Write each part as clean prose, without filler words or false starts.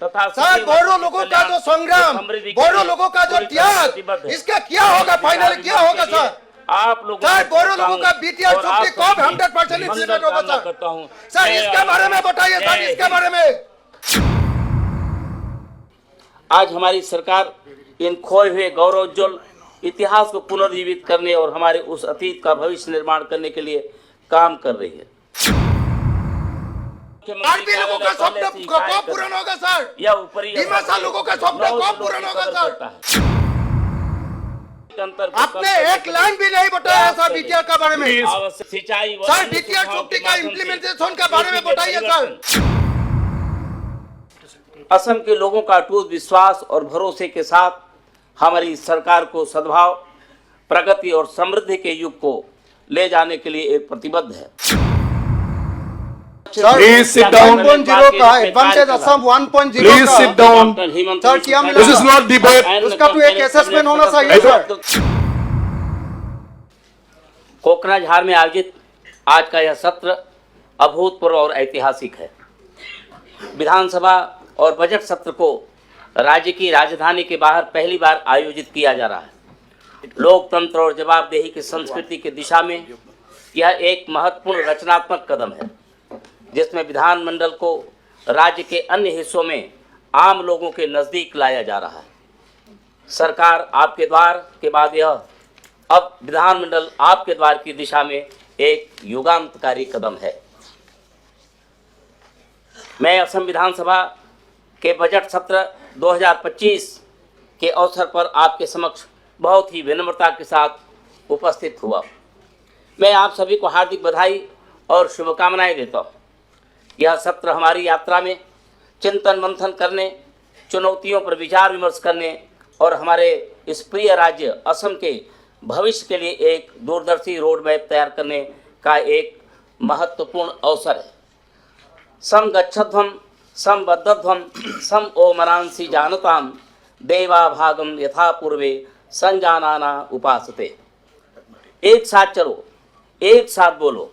तथा सर बोडो लोगों का जो संग्राम, बोडो लोगों का जो त्याग, इसका क्या होगा? फाइनली क्या होगा सर? आप लोगों सर बोडो लोगों का बीटीआर चुक्ति कब 100% इंप्लीमेंट होगा सर? इसके बारे में बताइए सर, इसके बारे में। आज हमारी सरकार इन खोए हुए गौरवोज्वल इतिहास को पुनर्जीवित करने और हमारे उस अतीत का भविष्य निर्माण करने के लिए काम कर रही है। आरपी लोगों का स्वप्न कब पूर्ण होगा सर? या ऊपरी बीमाशा लोगों का स्वप्न कब पूर्ण होगा सर? आपने एक लाइन भी नहीं बताया सर बीटीआर का बारे में। सिंचाई सर बीटीआर चुक्ति का इम्प्लीमेंटेशन के बारे में बताइए सर। असम के लोगों का अटूट विश्वास और भरोसे के साथ हमारी सरकार को सद्भाव, प्रगति और समृद्धि के युग को ले जाने के लिए एक प्रतिबद्ध है। Please sit down. 1.0 का एडवांटेज असम 1.0 Please का sit down. सर क्या मिला? This is not debate. उसका तो एक असेसमेंट होना चाहिए सर। कोकराझार में आयोजित आज का यह सत्र अभूतपूर्व और ऐतिहासिक है। विधानसभा और बजट सत्र को राज्य की राजधानी के बाहर पहली बार आयोजित किया जा रहा है। लोकतंत्र और जवाबदेही की संस्कृति की दिशा में यह एक महत्वपूर्ण रचनात्मक कदम है, जिसमें विधानमंडल को राज्य के अन्य हिस्सों में आम लोगों के नज़दीक लाया जा रहा है। सरकार आपके द्वार के बाद यह अब विधानमंडल आपके द्वार की दिशा में एक युगांतकारी कदम है। मैं असम विधानसभा के बजट सत्र 2025 के अवसर पर आपके समक्ष बहुत ही विनम्रता के साथ उपस्थित हुआ। मैं आप सभी को हार्दिक बधाई और शुभकामनाएं देता हूँ। यह सत्र हमारी यात्रा में चिंतन मंथन करने, चुनौतियों पर विचार विमर्श करने और हमारे इस प्रिय राज्य असम के भविष्य के लिए एक दूरदर्शी रोड मैप तैयार करने का एक महत्वपूर्ण अवसर है। सम गच्छध्वं सम बद्धध्वं सम ओमरांसि जानताम देवा भागम यथा पूर्वे संजानाना उपासते। एक साथ चलो, एक साथ बोलो,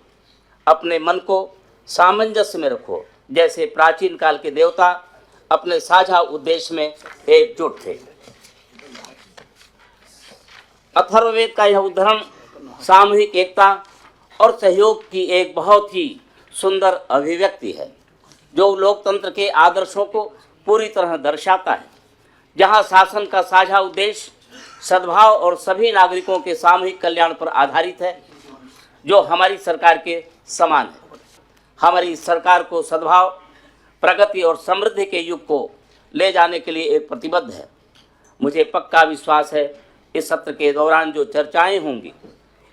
अपने मन को सामंजस्य में रखो, जैसे प्राचीन काल के देवता अपने साझा उद्देश्य में एकजुट थे। अथर्ववेद का यह उदाहरण सामूहिक एकता और सहयोग की एक बहुत ही सुंदर अभिव्यक्ति है, जो लोकतंत्र के आदर्शों को पूरी तरह दर्शाता है। जहां शासन का साझा उद्देश्य सद्भाव और सभी नागरिकों के सामूहिक कल्याण पर आधारित है, जो हमारी सरकार के समान है। हमारी सरकार को सद्भाव, प्रगति और समृद्धि के युग को ले जाने के लिए एक प्रतिबद्ध है। मुझे पक्का विश्वास है इस सत्र के दौरान जो चर्चाएं होंगी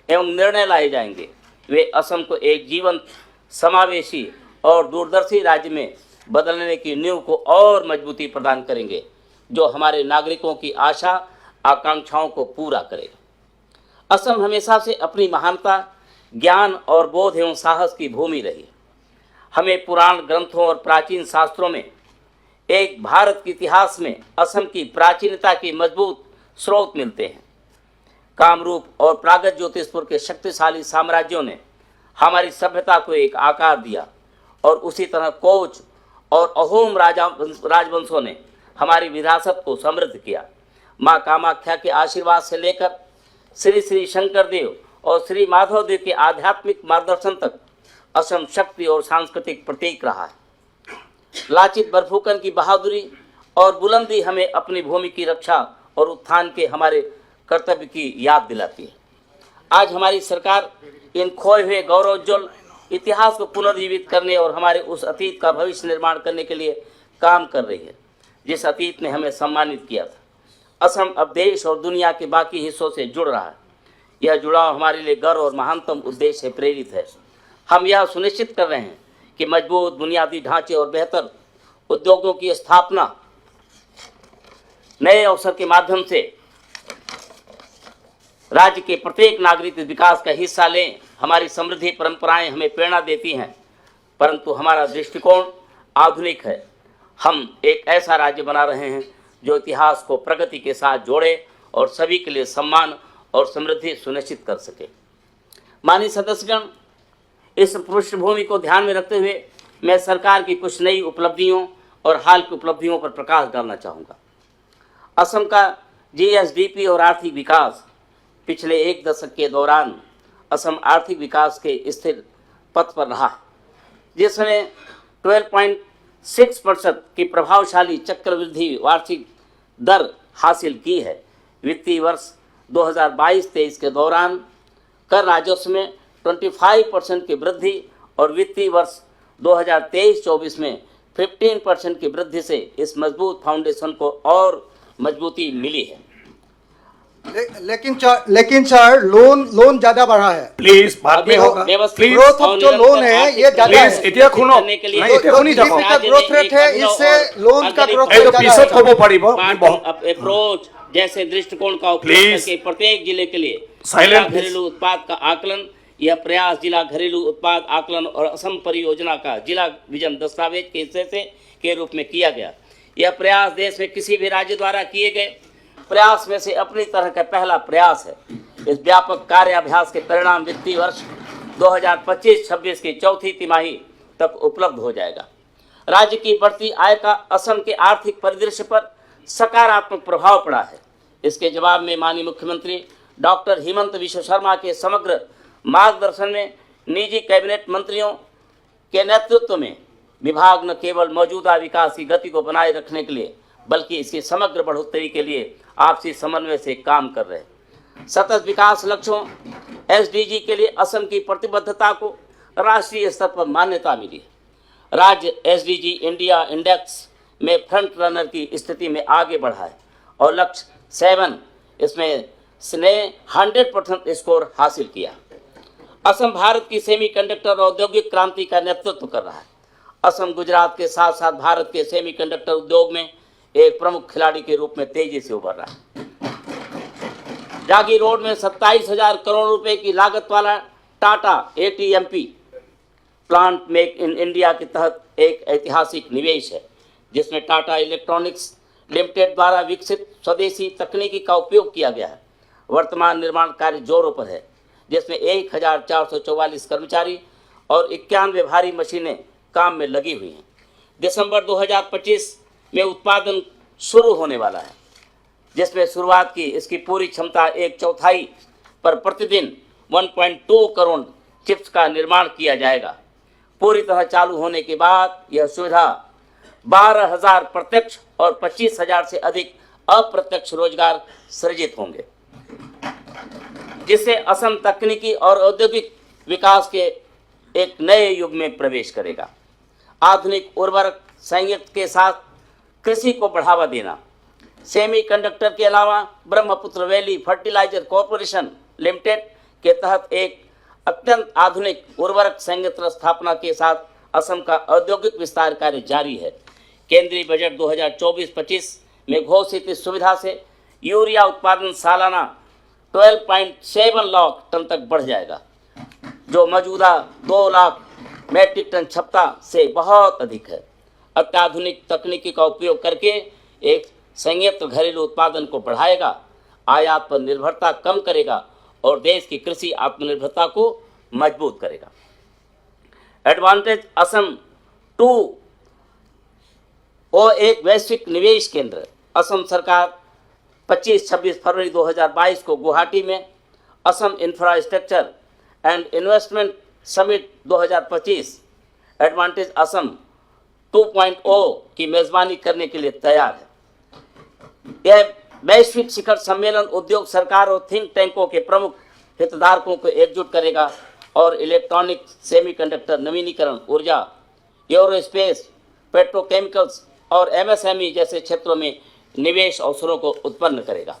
एवं निर्णय लाए जाएंगे, वे असम को एक जीवंत, समावेशी और दूरदर्शी राज्य में बदलने की नींव को और मजबूती प्रदान करेंगे, जो हमारे नागरिकों की आशा आकांक्षाओं को पूरा करेगा। असम हमेशा से अपनी महानता, ज्ञान और बोध एवं साहस की भूमि रही। हमें पुराण ग्रंथों और प्राचीन शास्त्रों में एक भारत के इतिहास में असम की प्राचीनता की मजबूत स्रोत मिलते हैं। कामरूप और प्रागत ज्योतिषपुर के शक्तिशाली साम्राज्यों ने हमारी सभ्यता को एक आकार दिया और उसी तरह कोच और अहोम राजवंशों ने हमारी विरासत को समृद्ध किया। माँ कामाख्या के आशीर्वाद से लेकर श्री श्री शंकर देव और श्री माधव देव के आध्यात्मिक मार्गदर्शन तक असम शक्ति और सांस्कृतिक प्रतीक रहा है। लाचित बरफुकन की बहादुरी और बुलंदी हमें अपनी भूमि की रक्षा और उत्थान के हमारे कर्तव्य की याद दिलाती है। आज हमारी सरकार इन खोए हुए गौरवोज्वल इतिहास को पुनर्जीवित करने और हमारे उस अतीत का भविष्य निर्माण करने के लिए काम कर रही है, जिस अतीत ने हमें सम्मानित किया था। असम अब देश और दुनिया के बाकी हिस्सों से जुड़ रहा है। यह जुड़ाव हमारे लिए गर्व और महानतम उद्देश्य से प्रेरित है। हम यह सुनिश्चित कर रहे हैं कि मजबूत बुनियादी ढांचे और बेहतर उद्योगों की स्थापना, नए अवसर के माध्यम से राज्य के प्रत्येक नागरिक विकास का हिस्सा लें। हमारी समृद्धि परंपराएं हमें प्रेरणा देती हैं, परंतु हमारा दृष्टिकोण आधुनिक है। हम एक ऐसा राज्य बना रहे हैं जो इतिहास को प्रगति के साथ जोड़े और सभी के लिए सम्मान और समृद्धि सुनिश्चित कर सके। माननीय सदस्यगण, इस पृष्ठभूमि को ध्यान में रखते हुए मैं सरकार की कुछ नई उपलब्धियों और हाल की उपलब्धियों पर प्रकाश डालना चाहूँगा। असम का जीएसडीपी और आर्थिक विकास पिछले एक दशक के दौरान असम आर्थिक विकास के स्थिर पथ पर रहा, जिसने 12.6% की प्रभावशाली चक्रवृद्धि वार्षिक दर हासिल की है। वित्तीय वर्ष 2022-23 के दौरान कर राजस्व में 25% की वृद्धि और वित्तीय वर्ष 2023-24 में 15% की वृद्धि से इस मजबूत फाउंडेशन को और मजबूती मिली है। लेकिन सर लोन ज्यादा बढ़ा है। प्लीज बाद में होगा। व्यवस्थित ग्रोथ ऑफ जो लोन है ये ज्यादा है। प्लीज इतिया खुनो करने के लिए नहीं इतिया खुनी जाओ का ग्रोथ रेट है, इससे लोन का ग्रोथ ए तो रेट पीछे ज्यादा खबो पड़िबो अप्रोच जैसे दृष्टिकोण का उपयोग Please. करके प्रत्येक जिले के लिए Silent, जिला please. घरेलू उत्पाद का आकलन, यह प्रयास जिला घरेलू उत्पाद आकलन और असम परियोजना का जिला विजन दस्तावेज के हिस्से के रूप में किया गया। यह प्रयास देश में किसी भी राज्य द्वारा किए गए प्रयास में से अपनी तरह का पहला प्रयास है। इस व्यापक कार्याभ्यास के परिणाम वित्तीय वर्ष 2025-26 की चौथी तिमाही तक उपलब्ध हो जाएगा। राज्य की बढ़ती आय का असम के आर्थिक परिदृश्य पर सकारात्मक प्रभाव पड़ा है। इसके जवाब में माननीय मुख्यमंत्री डॉक्टर हिमंत विश्व शर्मा के समग्र मार्गदर्शन में निजी कैबिनेट मंत्रियों के नेतृत्व में विभाग न केवल मौजूदा विकास की गति को बनाए रखने के लिए बल्कि इसकी समग्र बढ़ोतरी के लिए आपसी समन्वय से काम कर रहे हैं। सतत विकास लक्ष्यों एसडीजी के लिए असम की प्रतिबद्धता को राष्ट्रीय स्तर पर मान्यता मिली है। राज्य एसडीजी इंडिया इंडेक्स में फ्रंट रनर की स्थिति में आगे बढ़ा है और लक्ष्य 7 इसमें इसने 100% स्कोर हासिल किया। असम भारत की सेमीकंडक्टर औद्योगिक क्रांति का नेतृत्व कर रहा है। असम गुजरात के साथ साथ भारत के सेमीकंडक्टर उद्योग में एक प्रमुख खिलाड़ी के रूप में तेजी से उभर रहा है। जागी रोड में 27,000 करोड़ रुपए की लागत वाला Tata ATMP plant make in India के तहत एक ऐतिहासिक निवेश है, जिसमें टाटा इलेक्ट्रॉनिक्स लिमिटेड द्वारा विकसित स्वदेशी तकनीकी का उपयोग किया गया है। वर्तमान निर्माण कार्य जोरों पर है, जिसमें 1,444 कर्मचारी और 91 भारी मशीनें काम में लगी हुई हैं। दिसंबर 2025 में उत्पादन शुरू होने वाला है, जिसमें शुरुआत की इसकी पूरी क्षमता 1/4 पर प्रतिदिन 1.2 करोड़ चिप्स का निर्माण किया जाएगा। पूरी तरह चालू होने के बाद यह सुविधा 12,000 प्रत्यक्ष और 25,000 से अधिक अप्रत्यक्ष रोजगार सृजित होंगे, जिससे असम तकनीकी और औद्योगिक विकास के एक नए युग में प्रवेश करेगा। आधुनिक उर्वरक संयंत्र के साथ कृषि को बढ़ावा देना, सेमीकंडक्टर के अलावा Brahmaputra valley fertilizer corporation limited के तहत एक अत्यंत आधुनिक उर्वरक संयंत्र स्थापना के साथ असम का औद्योगिक विस्तार कार्य जारी है। केंद्रीय बजट 2024-25 में घोषित इस सुविधा से यूरिया उत्पादन सालाना 12.7 लाख टन तक बढ़ जाएगा, जो मौजूदा 2 लाख मैट्रिक टन क्षमता से बहुत अधिक है। अत्याधुनिक तकनीकी का उपयोग करके एक संयंत्र घरेलू उत्पादन को बढ़ाएगा, आयात पर निर्भरता कम करेगा और देश की कृषि आत्मनिर्भरता को मजबूत करेगा। एडवांटेज असम 2 वो एक वैश्विक निवेश केंद्र। असम सरकार 25-26 फरवरी 2022 को गुवाहाटी में Assam infrastructure and investment summit 2025 advantage Assam 2.0 की मेजबानी करने के लिए तैयार है। यह वैश्विक शिखर सम्मेलन उद्योग, सरकार और थिंक टैंकों के प्रमुख हितधारकों को एकजुट करेगा और इलेक्ट्रॉनिक, सेमीकंडक्टर, नवीनीकरण ऊर्जा, एरोस्पेस, पेट्रोकेमिकल्स और एमएसएमई जैसे क्षेत्रों में निवेश अवसरों को उत्पन्न करेगा।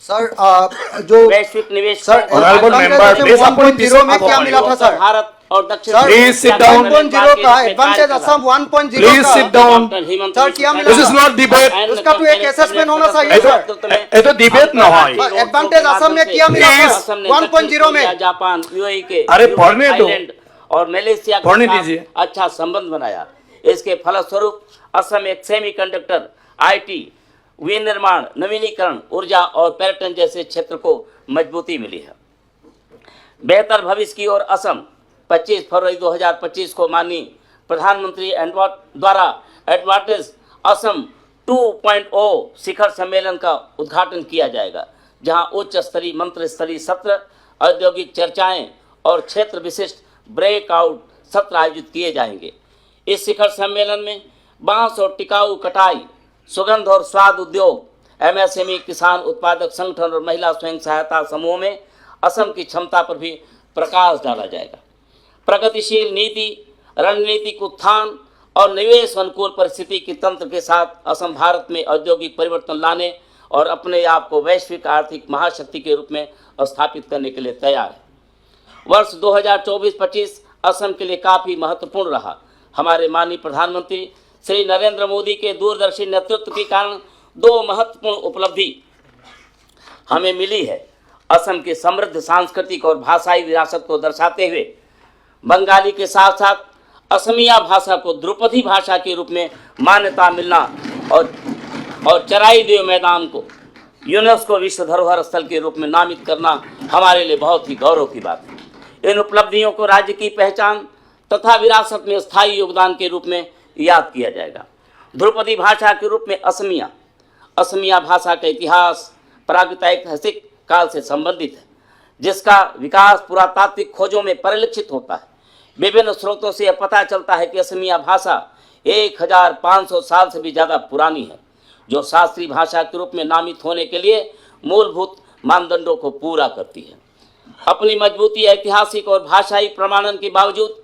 सर जो वैश्विक निवेश सर Honorable member, please 1.0 में क्या मिला था सर? भारत और दक्षिण सर Please sit down. 1.0 का advantage Assam 1.0 Please sit down. Sir क्या मिला? This is not debate. उसका तो एक assessment होना चाहिए सर। ये तो डिबेट ना हो। एडवांटेज असम में क्या मिला Please. था 1.0 में? जापान, यूएई के, अरे पढ़ने दो। थाईलैंड और मलेशिया के पढ़ने साथ दीजिए। अच्छा संबंध बनाया। इसके फलस्वरूप असम एक सेमीकंडक्टर, आईटी, विनिर्माण, नवीनीकरण, ऊर्जा और पर्यटन जैसे क्षेत्र को मजबूती मिली है। बेहतर भविष्य की ओर असम 25 फरवरी 2025 को माननीय प्रधानमंत्री द्वारा एडवांटेज असम 2.0 शिखर सम्मेलन का उद्घाटन किया जाएगा, जहां उच्च स्तरीय मंत्र स्तरीय सत्र, औद्योगिक चर्चाएं और क्षेत्र विशिष्ट ब्रेकआउट सत्र आयोजित किए जाएंगे। इस शिखर सम्मेलन में बांस और टिकाऊ कटाई, सुगंध और स्वाद उद्योग, एमएसएमई, किसान उत्पादक संगठन और महिला स्वयं सहायता समूह में असम की क्षमता पर भी प्रकाश डाला जाएगा। प्रगतिशील नीति, रणनीतिक उत्थान और निवेश अनुकूल परिस्थिति के तंत्र के साथ असम भारत में औद्योगिक परिवर्तन लाने और अपने आप को वैश्विक आर्थिक महाशक्ति के रूप में स्थापित करने के लिए तैयार है। वर्ष 2024-25 असम के लिए काफ़ी महत्वपूर्ण रहा। हमारे माननीय प्रधानमंत्री श्री नरेंद्र मोदी के दूरदर्शी नेतृत्व के कारण दो महत्वपूर्ण उपलब्धि हमें मिली है। असम के समृद्ध सांस्कृतिक और भाषाई विरासत को दर्शाते हुए बंगाली के साथ साथ असमिया भाषा को ध्रुपदी भाषा के रूप में मान्यता मिलना और चराई देव मैदान को यूनेस्को विश्व धरोहर स्थल के रूप में नामित करना हमारे लिए बहुत ही गौरव की बात है। इन उपलब्धियों को राज्य की पहचान तथा विरासत में स्थायी योगदान के रूप में याद किया जाएगा। ध्रुपदी भाषा के रूप में असमिया भाषा का इतिहास प्रागैतिहासिक काल से संबंधित है, जिसका विकास पुरातात्विक खोजों में परिलक्षित होता है। विभिन्न स्रोतों से यह पता चलता है कि असमिया भाषा 1500 साल से भी ज़्यादा पुरानी है, जो शास्त्रीय भाषा के रूप में नामित होने के लिए मूलभूत मानदंडों को पूरा करती है। अपनी मजबूती ऐतिहासिक और भाषाई प्रमाणन के बावजूद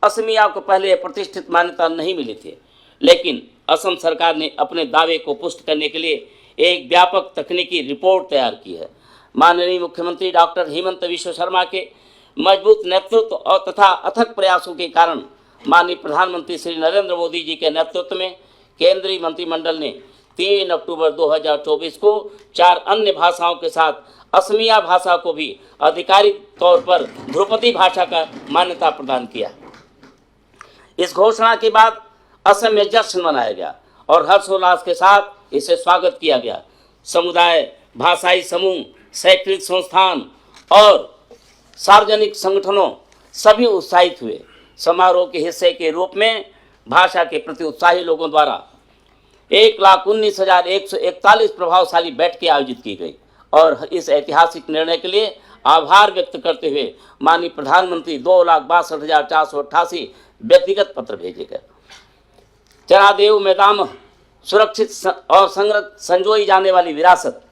असमिया को पहले प्रतिष्ठित मान्यता नहीं मिली थी, लेकिन असम सरकार ने अपने दावे को पुष्ट करने के लिए एक व्यापक तकनीकी रिपोर्ट तैयार की है। माननीय मुख्यमंत्री डॉक्टर हेमंत बिश्व शर्मा के मजबूत नेतृत्व और तथा अथक प्रयासों के कारण माननीय प्रधानमंत्री श्री नरेंद्र मोदी जी के नेतृत्व में केंद्रीय मंत्रिमंडल ने 3 अक्टूबर 2024 को 4 अन्य भाषाओं के साथ असमिया भाषा को भी आधिकारिक तौर पर ध्रुपदी भाषा का मान्यता प्रदान किया। इस घोषणा के बाद असम में जश्न मनाया गया और हर्षोल्लास के साथ इसे स्वागत किया गया। समुदाय, भाषाई समूह, शैक्षणिक संस्थान और सार्वजनिक संगठनों सभी उत्साहित हुए। समारोह के हिस्से के रूप में भाषा के प्रति उत्साही लोगों द्वारा 1,19,141 प्रभावशाली बैठकें आयोजित की गई और इस ऐतिहासिक निर्णय के लिए आभार व्यक्त करते हुए माननीय प्रधानमंत्री 2,62,488 व्यक्तिगत पत्र भेजे गए। चरादेव मैदान सुरक्षित और संजोई जाने वाली विरासत,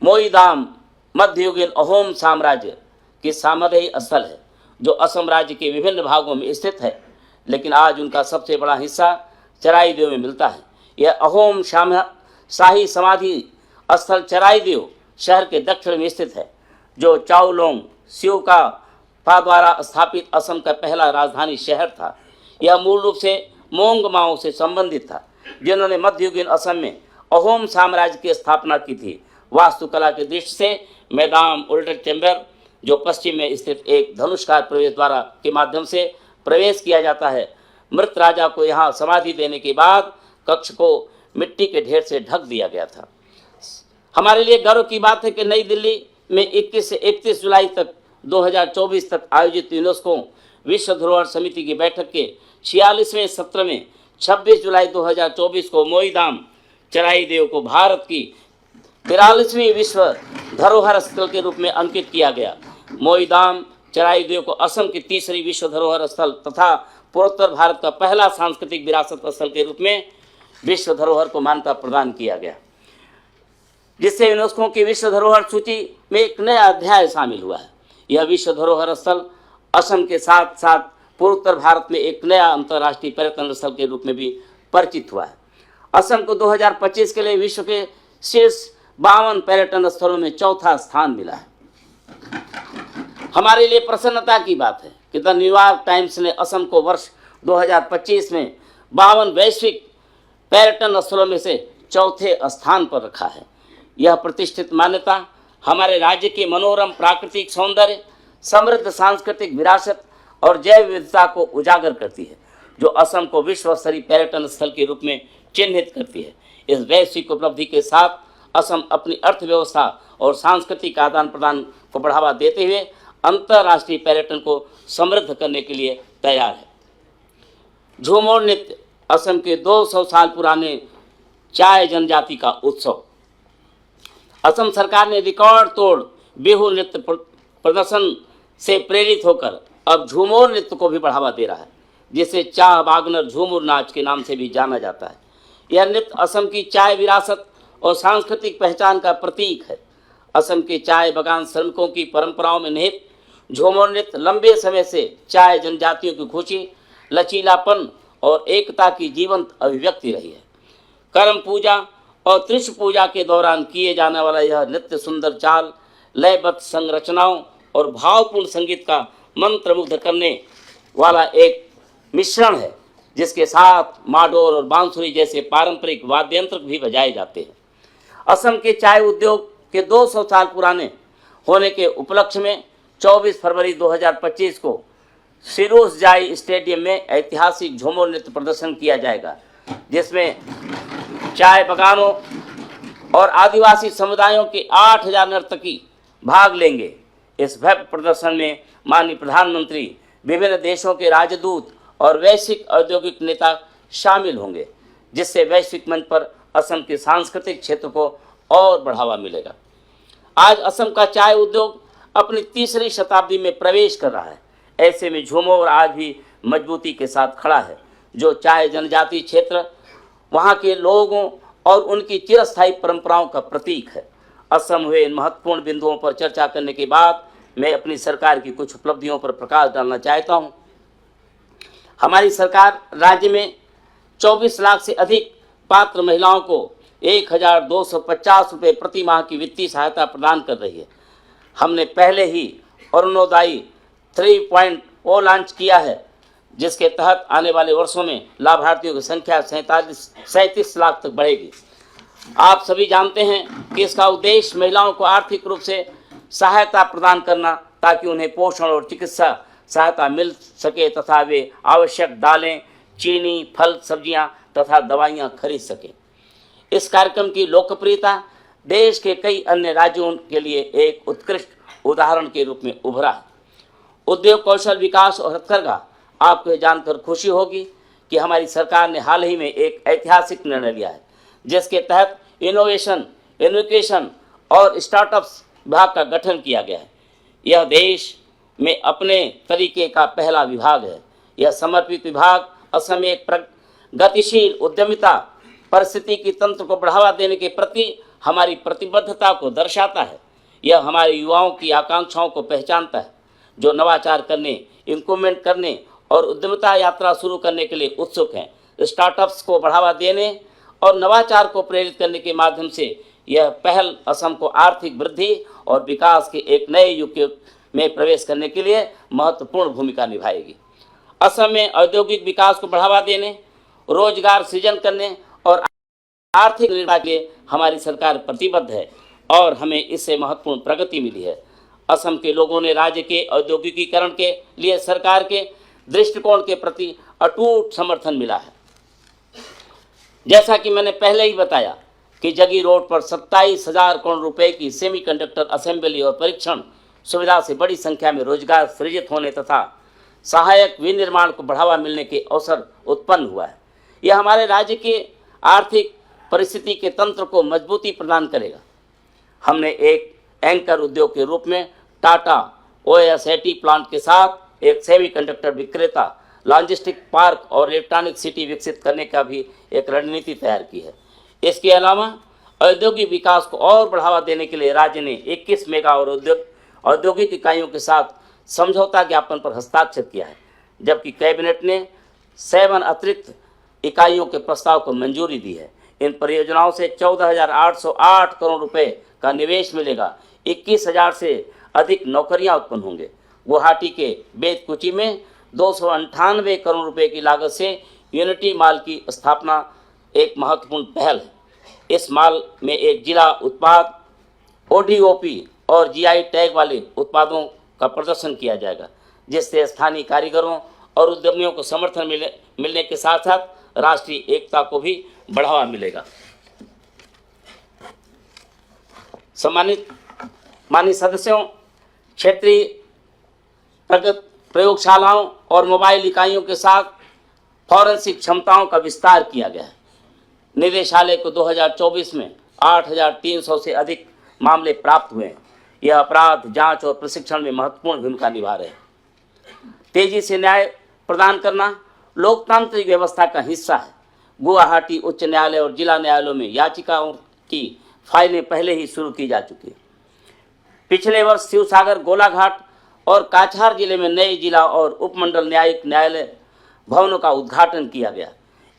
मोईदाम मध्ययुगीन अहोम साम्राज्य की सामरिक स्थल है, जो असम राज्य के विभिन्न भागों में स्थित है, लेकिन आज उनका सबसे बड़ा हिस्सा चराईदेव में मिलता है। यह अहोम शाही समाधि स्थल चराईदेव शहर के दक्षिण में स्थित है, जो चाओलोंग सिउका द्वारा स्थापित असम का पहला राजधानी शहर था। यह मूल रूप से मोंगमाओं से संबंधित था, जिन्होंने मध्ययुगीन असम में अहोम साम्राज्य की स्थापना की थी। वास्तुकला की दृष्टि से मैदान उल्टन चैम्बर, जो पश्चिम में स्थित एक धनुष्कार प्रवेश द्वार के माध्यम से प्रवेश किया जाता है, मृत राजा को यहाँ समाधि देने के बाद कक्ष को मिट्टी के ढेर से ढक दिया गया था। हमारे लिए गर्व की बात है कि नई दिल्ली में 21 से 31 जुलाई तक 2024 तक आयोजित यूनेस्को विश्व धरोहर समिति की बैठक के 46वें सत्र में 26 जुलाई 2024 को मोईदाम चराईदेव को भारत की 43वीं विश्व धरोहर स्थल के रूप में अंकित किया गया। मोईदाम चराईदेव को असम की 3री विश्व धरोहर स्थल तथा पूर्वोत्तर भारत का पहला सांस्कृतिक विरासत स्थल के रूप में विश्व धरोहर को मान्यता प्रदान किया गया, जिससे यूनेस्को की विश्व धरोहर सूची में एक नया अध्याय शामिल हुआ है। यह विश्व धरोहर स्थल असम के साथ साथ पूर्वोत्तर भारत में एक नया अंतर्राष्ट्रीय पर्यटन स्थल के रूप में भी परिचित हुआ है। असम को 2025 के लिए विश्व के शीर्ष 52 पर्यटन स्थलों में 4था स्थान मिला है। हमारे लिए प्रसन्नता की बात है कि द न्यूयॉर्क टाइम्स ने असम को वर्ष 2025 में 52 वैश्विक पर्यटन स्थलों में से 4थे स्थान पर रखा है। यह प्रतिष्ठित मान्यता हमारे राज्य के मनोरम प्राकृतिक सौंदर्य, समृद्ध सांस्कृतिक विरासत और जैव विविधता को उजागर करती है, जो असम को विश्व स्तरीय पर्यटन स्थल के रूप में चिन्हित करती है। इस वैश्विक उपलब्धि के साथ असम अपनी अर्थव्यवस्था और सांस्कृतिक आदान प्रदान को बढ़ावा देते हुए अंतर्राष्ट्रीय पर्यटन को समृद्ध करने के लिए तैयार है। झूमर नृत्य असम के 200 साल पुराने चाय जनजाति का उत्सव। असम सरकार ने रिकॉर्ड तोड़ बिहू नृत्य प्रदर्शन से प्रेरित होकर अब झूमर नृत्य को भी बढ़ावा दे रहा है, जिसे चाह बागनर झूमर नाच के नाम से भी जाना जाता है। यह नृत्य असम की चाय विरासत और सांस्कृतिक पहचान का प्रतीक है। असम के चाय बागान श्रमिकों की परंपराओं में निहित झूमर नृत्य लंबे समय से चाय जनजातियों की खुशी, लचीलापन और एकता की जीवंत अभिव्यक्ति रही है। करम पूजा और त्रिश पूजा के दौरान किए जाने वाला यह नृत्य सुंदर चाल, लयबद्ध संरचनाओं और भावपूर्ण संगीत का मंत्रमुग्ध करने वाला एक मिश्रण है, जिसके साथ माडोर और बांसुरी जैसे पारंपरिक वाद्य यंत्र भी बजाए जाते हैं। असम के चाय उद्योग के 200 साल पुराने होने के उपलक्ष्य में 24 फरवरी 2025 को सिरोसजाई स्टेडियम में ऐतिहासिक झूमर नृत्य प्रदर्शन किया जाएगा, जिसमें चाय बागानों और आदिवासी समुदायों के 8000 नर्तकी भाग लेंगे। इस भव्य प्रदर्शन में माननीय प्रधानमंत्री, विभिन्न देशों के राजदूत और वैश्विक औद्योगिक नेता शामिल होंगे, जिससे वैश्विक मंच पर असम के सांस्कृतिक क्षेत्र को और बढ़ावा मिलेगा। आज असम का चाय उद्योग अपनी तीसरी शताब्दी में प्रवेश कर रहा है। ऐसे में झूमर आज भी मजबूती के साथ खड़ा है, जो चाय जनजाति क्षेत्र, वहाँ के लोगों और उनकी चिरस्थायी परंपराओं का प्रतीक है। असम हुए इन महत्वपूर्ण बिंदुओं पर चर्चा करने के बाद मैं अपनी सरकार की कुछ उपलब्धियों पर प्रकाश डालना चाहता हूँ। हमारी सरकार राज्य में 24 लाख से अधिक पात्र महिलाओं को 1250 रुपये प्रति माह की वित्तीय सहायता प्रदान कर रही है। हमने पहले ही अरुणोदय 3.0 लॉन्च किया है, जिसके तहत आने वाले वर्षों में लाभार्थियों की संख्या 37 लाख तक बढ़ेगी। आप सभी जानते हैं कि इसका उद्देश्य महिलाओं को आर्थिक रूप से सहायता प्रदान करना, ताकि उन्हें पोषण और चिकित्सा सहायता मिल सके तथा वे आवश्यक दालें, चीनी, फल, सब्जियां तथा दवाइयां खरीद सकें। इस कार्यक्रम की लोकप्रियता देश के कई अन्य राज्यों के लिए एक उत्कृष्ट उदाहरण के रूप में उभरा है। उद्योग, कौशल विकास और हथकरघा, आपको यह जानकर खुशी होगी कि हमारी सरकार ने हाल ही में एक ऐतिहासिक निर्णय लिया है, जिसके तहत इनोवेशन, एजुकेशन और स्टार्टअप्स विभाग का गठन किया गया है। यह देश में अपने तरीके का पहला विभाग है। यह समर्पित विभाग असम में एक गतिशील उद्यमिता परिस्थिति की तंत्र को बढ़ावा देने के प्रति हमारी प्रतिबद्धता को दर्शाता है। यह हमारे युवाओं की आकांक्षाओं को पहचानता है, जो नवाचार करने, इंक्रीमेंट करने और उद्यमिता यात्रा शुरू करने के लिए उत्सुक हैं। स्टार्टअप्स को बढ़ावा देने और नवाचार को प्रेरित करने के माध्यम से यह पहल असम को आर्थिक वृद्धि और विकास के एक नए युग में प्रवेश करने के लिए महत्वपूर्ण भूमिका निभाएगी। असम में औद्योगिक विकास को बढ़ावा देने, रोजगार सृजन करने और आर्थिक निर्माण के लिए हमारी सरकार प्रतिबद्ध है और हमें इससे महत्वपूर्ण प्रगति मिली है। असम के लोगों ने राज्य के औद्योगिकीकरण के लिए सरकार के दृष्टिकोण के प्रति अटूट समर्थन मिला है। जैसा कि मैंने पहले ही बताया कि जगी रोड पर 27,000 करोड़ रुपए की सेमीकंडक्टर असेंबली और परीक्षण सुविधा से बड़ी संख्या में रोजगार सृजित होने तथा सहायक विनिर्माण को बढ़ावा मिलने के अवसर उत्पन्न हुआ है। यह हमारे राज्य के आर्थिक परिस्थिति के तंत्र को मजबूती प्रदान करेगा। हमने एक एंकर उद्योग के रूप में टाटा OSAT प्लांट के साथ एक सेमीकंडक्टर विक्रेता, लॉजिस्टिक पार्क और इलेक्ट्रॉनिक सिटी विकसित करने का भी एक रणनीति तैयार की है। इसके अलावा औद्योगिक विकास को और बढ़ावा देने के लिए राज्य ने 21 मेगा और औद्योगिक इकाइयों के साथ समझौता ज्ञापन पर हस्ताक्षर किया है, जबकि कैबिनेट ने 7 अतिरिक्त इकाइयों के प्रस्ताव को मंजूरी दी है। इन परियोजनाओं से 14,808 करोड़ रुपए का निवेश मिलेगा। 21,000 से अधिक नौकरियां उत्पन्न होंगे। गुवाहाटी के बेतकुची में 298 करोड़ रुपए की लागत से यूनिटी माल की स्थापना एक महत्वपूर्ण पहल है। इस माल में एक जिला उत्पाद, ODOP और GI टैग वाले उत्पादों का प्रदर्शन किया जाएगा, जिससे स्थानीय कारीगरों और उद्यमियों को समर्थन मिलने के साथ साथ राष्ट्रीय एकता को भी बढ़ावा मिलेगा। सम्मानित माननीय सदस्यों, क्षेत्रीय प्रयोगशालाओं और मोबाइल इकाइयों के साथ फॉरेंसिक क्षमताओं का विस्तार किया गया है। निदेशालय को 2024 में 8,300 से अधिक मामले प्राप्त हुए हैं। यह अपराध जांच और प्रशिक्षण में महत्वपूर्ण भूमिका निभा रहे हैं। तेजी से न्याय प्रदान करना लोकतांत्रिक व्यवस्था का हिस्सा है। गुवाहाटी उच्च न्यायालय और जिला न्यायालयों में याचिकाओं की फाइलें पहले ही शुरू की जा चुकी हैं। पिछले वर्ष शिवसागर, गोलाघाट और काछार जिले में नए जिला और उपमंडल न्यायिक न्यायालय भवनों का उद्घाटन किया गया।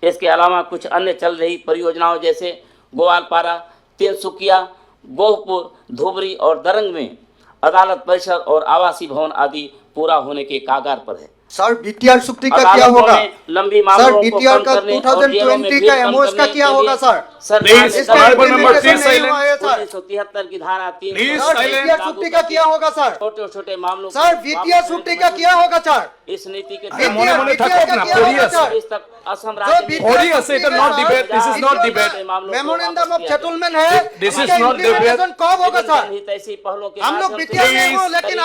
इसके अलावा कुछ अन्य चल रही परियोजनाओं जैसे ग्वालपारा, तिनसुकिया, गोहपुर, धुबरी और दरंग में अदालत परिसर और आवासीय भवन आदि पूरा होने के कागार पर है। सर बीटीआर सुक्ति का क्या अदालतों होगा? में लंबी सर मामलों को बीटीआर कम का करने और जेलों में 2020 भीड़ का कम एमओएस का करने क्या के होगा लिए सर? सरकार Please, ने इसका Honorable member, implementation please नहीं silent. हुआ है सर। 1973 की धारा 3 Please सर silent. बीटीआर सुक्ति का क्या होगा सर? छोटे छोटे मामलों सर बीटीआर सुक्ति का क्या होगा सर? इस नीति के अरे मने मने BTR থাকক का না, क्या পড়ি होगा আছে। सर? इस तक असम जो राज्य BTR में पढ़ी আছে, এটা not debate, this is not debate. Memorandum of settlement है, This is इसका not debate. implementation कब होगा सर? ऐसी पहलों के हम लोग माध्यम से बीटीआर में Please. हो, लेकिन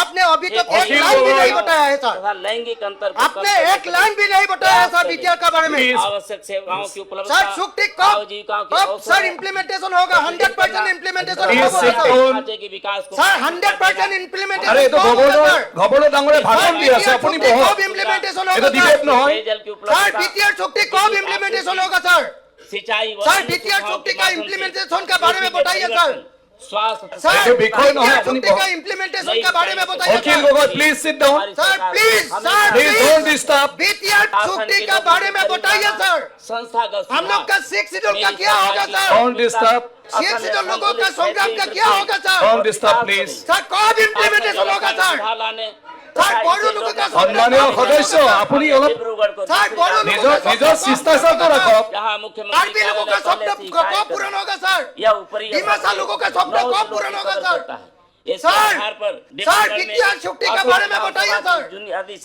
आपने अभी तक एक वकील लाइन भी बोलो। नहीं बताया है सर। तथा लैंगिक अंतर को आपने कम एक लाइन भी नहीं बताया है सर बीटीआर के बारे में। Please. आवश्यक सेवाओं की उपलब्धता, सर सुक्ति कब आजीविकाओं के कब अवसर, सर इम्प्लीमेंटेशन होगा? 100% इम्प्लीमेंटेशन Please होगा sit सर। down. ढांचे के विकास को सर 100% इम्प्लीमेंटेशन আরে এটো গভর্নর ডাঙরে ভাষণ দি আছে, बीटीआर আপুনি सुक्ति বহক। कब इम्प्लीमेंटेशन এটা होगा ডিবেট सर? নহয়। पेयजल की सर उपलब्धता, बीटीआर सुक्ति कब इम्प्लीमेंटेशन होगा सर? सिंचाई व सर अन्य बीटीआर सुविधाओं सुक्ति के का माध्यम से इम्प्लीमेंटेशन के बारे में बताइए सर। स्वास्थ्य सर देखो, बिखर ना है, बीटीआर अपनी सुक्ति का बहुत- इम्प्लीमेंटेशन के बारे में बताइए वकील sir. Gogoi please sit down. Sir please sir please don't disturb. BTR सुक्ति के बारे में बताइए सर। संस्थागत हम लोग का 6 शेड्यूल का क्या होगा सर? Don't disturb. 6 शेड्यूल लोगों का संग्राम का क्या होगा sir? Don't disturb please. Sir कब इम्प्लीमेंटेशन होगा सर? सर बड़ो लोगों का সম্মানীয় সদস্য আপুনি অলপ सर बड़ो लोगों का নিজৰ শিষ্টাচাৰটো ৰাখক। जहाँ कार्बी मुख्यमंत्री लोगों का स्वप्न कब पूर्ण होगा सर? या ऊपरी दिमासा लोगों का स्वप्न कब पूर्ण होगा सर? इस सर आधार पर सर बीटीआर सुक्ति के बारे में बताइए सर।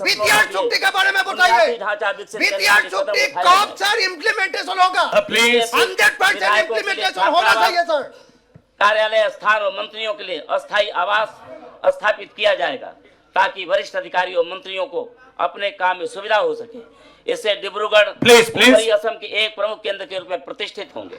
बीटीआर सुक्ति के बारे में बताइए। बीटीआर सुक्ति कब सर इम्प्लीमेंटेशन होगा? प्लीज 100% इम्प्लीमेंटेशन होना चाहिए सर। कार्यालय स्थान और मंत्रियों के लिए अस्थायी आवास स्थापित किया जाएगा ताकि वरिष्ठ अधिकारियों और मंत्रियों को अपने काम में सुविधा हो सके। इससे डिब्रूगढ़ Please, please. उत्तरी असम के एक प्रमुख केंद्र के रूप में प्रतिष्ठित होंगे।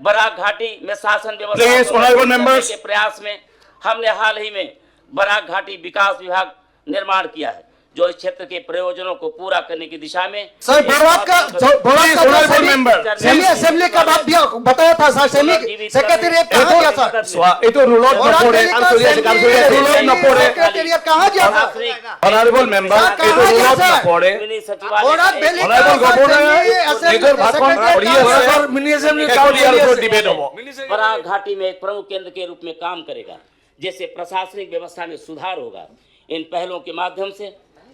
बराक घाटी में शासन व्यवस्था Please, को honorable मजबूत करने members. के प्रयास में हमने हाल ही में बराक घाटी विकास विभाग निर्माण किया है, जो इस क्षेत्र के प्रयोजनों को पूरा करने की दिशा में सर बराक का Please, honorable member. Semi assembly का बात भी बताया था सर। सेमी सेक्रेटेरिएट कहाँ गया सर? এইটো ৰুলত নপৰে, ৰুলত নপৰে। सेक्रेटेरिएट कहाँ गया सर? অনারেবল মেম্বার এইটো ৰুলত নপৰে। मिनी और सचिवालय दिल्ली का অনারেবল গভর্নর असेंबली নিজৰ ভাষণ কৰি আছে। মিনি এসেম্বলি কাউন্সিলৰ ওপৰত ডিবেট হ'ব। बराक घाटी में एक प्रमुख केंद्र के रूप में काम करेगा, जिससे प्रशासनिक व्यवस्था में सुधार होगा। इन पहलों के माध्यम से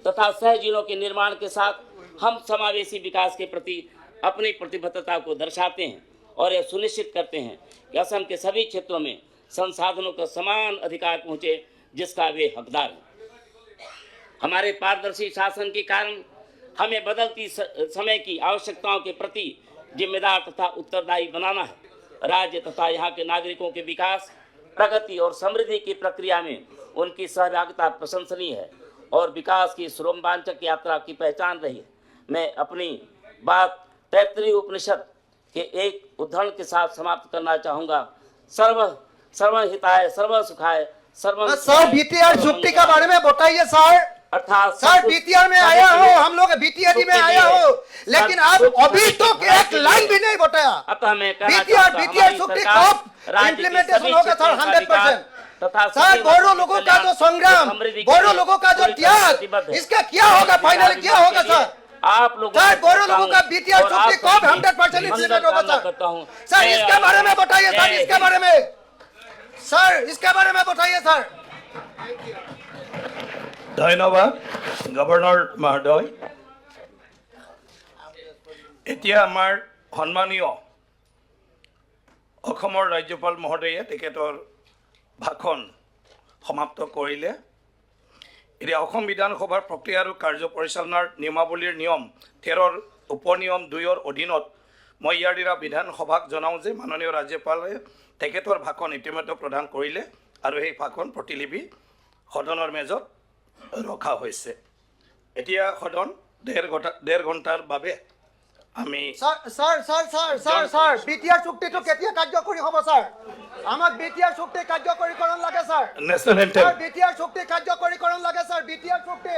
तथा सह जिलों के निर्माण के साथ हम समावेशी विकास के प्रति अपनी प्रतिबद्धता को दर्शाते हैं और यह सुनिश्चित करते हैं कि असम के सभी क्षेत्रों में संसाधनों का समान अधिकार पहुंचे जिसका वे हकदार हैं। हमारे पारदर्शी शासन के कारण हमें बदलती समय की आवश्यकताओं के प्रति जिम्मेदार तथा उत्तरदायी बनाना है। राज्य तथा यहाँ के नागरिकों के विकास, प्रगति और समृद्धि की प्रक्रिया में उनकी सहभागिता प्रशंसनीय है और विकास की इस रोमांचक यात्रा की पहचान रही है। मैं अपनी बात तैत्तिरीय उपनिषद के एक उद्धरण के साथ समाप्त करना चाहूँगा। सर्वहिताय सर्व सुखाय सर्व। सर बीटीआर सुक्ति के बारे में बताइए सर। अर्थात सर बीटीआर में आया हो, हम लोग बीटीआर में आया हो, लेकिन आप अभी तो एक लाइन भी नहीं बताया। अतः मैं बीटीआर सुक्ति कब इम्प्लीमेंटेशन होगा सर? 100%। सर बोडो लोगों का जो संग्राम, बोडो लोगों का जो त्याग, इसका क्या होगा? फाइनली क्या होगा सर? आप लोग सर बोडो लोगों का बीटीआर सुक्ति कब 100% इम्प्लीमेंट होगा सर? सर इसके बारे में बताइए सर। इसके बारे में सर, इसके बारे में बताइए सर। ধন্যবাদ গভর্নর মহোদয়। এতিয়া আমাৰ সন্মানীয় অসমৰ ৰাজ্যপাল মহোদয়ে তেখেতৰ ভাষণ সমাপ্ত কৰিলে। এতিয়া অসম বিধানসভাৰ প্ৰক্ৰিয়া আৰু কাৰ্য পৰিচালনাৰ নিয়মাৱলীৰ নিয়ম 13ৰ উপনিয়ম 2ৰ অধীনত মই ইয়াৰ দ্বাৰা বিধানসভাক জনাওঁ যে মাননীয় ৰাজ্যপালে তেখেতৰ ভাষণ ইতিমধ্যে প্ৰদান কৰিলে আৰু সেই ভাষণ প্ৰতিলিপি সদনৰ মেজত ৰখা হৈছে। এতিয়া সদন ডেৰ ঘণ্টাৰ বাবে আমি স্যার বিটিআর চুক্তিটো কেতিয়া কার্যকরী হব স্যার আমাক বিটিআর চুক্তি কার্যকরীকরণ লাগে স্যার নেশ্যনেল স্যার বিটিআর চুক্তি কার্যকরীকরণ লাগে স্যার বিটিআর চুক্তি